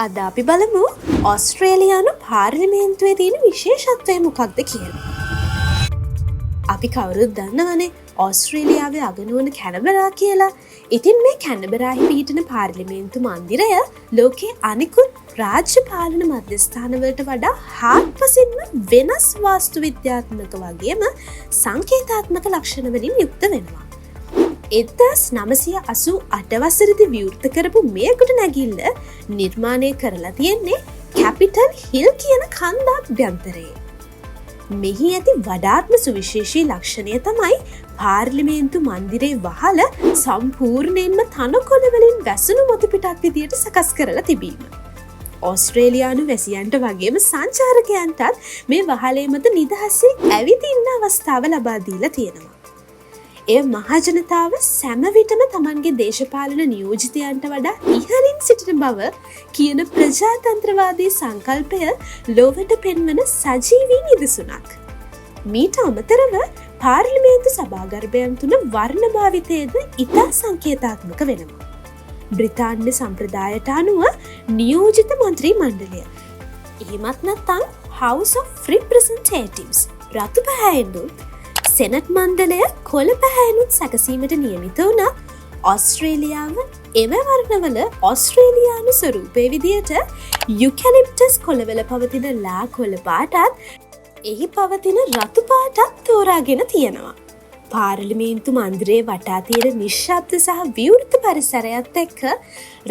අද අපි බලමු ඔස්ට්‍රේලියානු පාර්ලිමේන්තුවේ තියෙන විශේෂත්වය මොකක්ද කියලා. අපි කවුරුත් දන්නවනේ ඔස්ට්‍රේලියාවේ අගනුවන කැනබරා කියලා. ඉතින් මේ කැනබරාහි පිහිටන පාර්ලිමේන්තු මන්දිරය ලෝකයේ අනිකුත් රාජ්‍ය පාලන මධ්‍යස්ථානවලට වඩා හාත්පසින්ම වෙනස් වාස්තු විද්‍යාත්මක වගේම සංකේතාත්මක ලක්ෂණවලින් යුක්ත වෙනවා. 1988 වසරේදී විවෘත කරපු මේ ගොඩනැගිල්ල නිර්මාණය කරලා තියෙන්නේ කැපිටල් හිල් කියන කන්දාභ්‍යන්තරයේ. මෙහි ඇති වඩාත්ම සුවිශේෂී ලක්ෂණය තමයි පාර්ලිමේන්තු මන්දිරේ වහල සම්පූර්ණයෙන්ම තනකොළවලින් වැසුණු මොතු පිටක් විදියට සකස් කරලා තිබීම. ඔස්ට්‍රේලියානු වැසියන්ට වගේම සංචාරකයන්ටත් මේ වහලේ මත නිදහසේ ඇවිදින්න අවස්ථාව ලබා දීලා තියෙනවා. එය මහජනතාව සැමවිටම තමන්ගේ දේශපාලන නියෝජිතයන්ට වඩා ඉහළින් සිටින බව කියන ප්‍රජාතන්ත්‍රවාදී සංකල්පය ලොවට පෙන්වන සජීවී නිදසුනක්. මීට අමතරව පාර්ලිමේන්තු සභාගර්භයන් තුළ වර්ණ භාවිතයද ඉතා සංකේතාත්මක වෙනවා. බ්‍රිතාන්‍ය සම්ප්‍රදායට අනුව නියෝජිත මන්ත්‍රී මණ්ඩලය. එහෙමත් නැත්නම් House of Representatives රතු පැහැයෙනුත් සෙනට් මණ්ඩලය කොළ පැහැයනුත් සැකසීමට නියමිත වුණා. ඔස්ට්‍රේලියාව එම වර්ණවල ඔස්ට්‍රේලියානු ස්වරූපය විදියට යුකැලිප්ටස් කොළවල පවතින ලා කොළ පාටත් එහි පවතින රතු පාටත් තෝරාගෙන තියෙනවා. පාර්ලිමේන්තු මන්දිරයේ වටා තියෙන නිශ්ශබ්ද සහ විවෘත පරිසරයත් එක්ක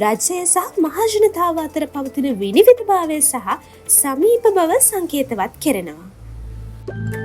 රජය සහ මහජනතාව අතර පවතින විනිවිදභාවය සහ සමීප බව සංකේතවත් කෙරෙනවා.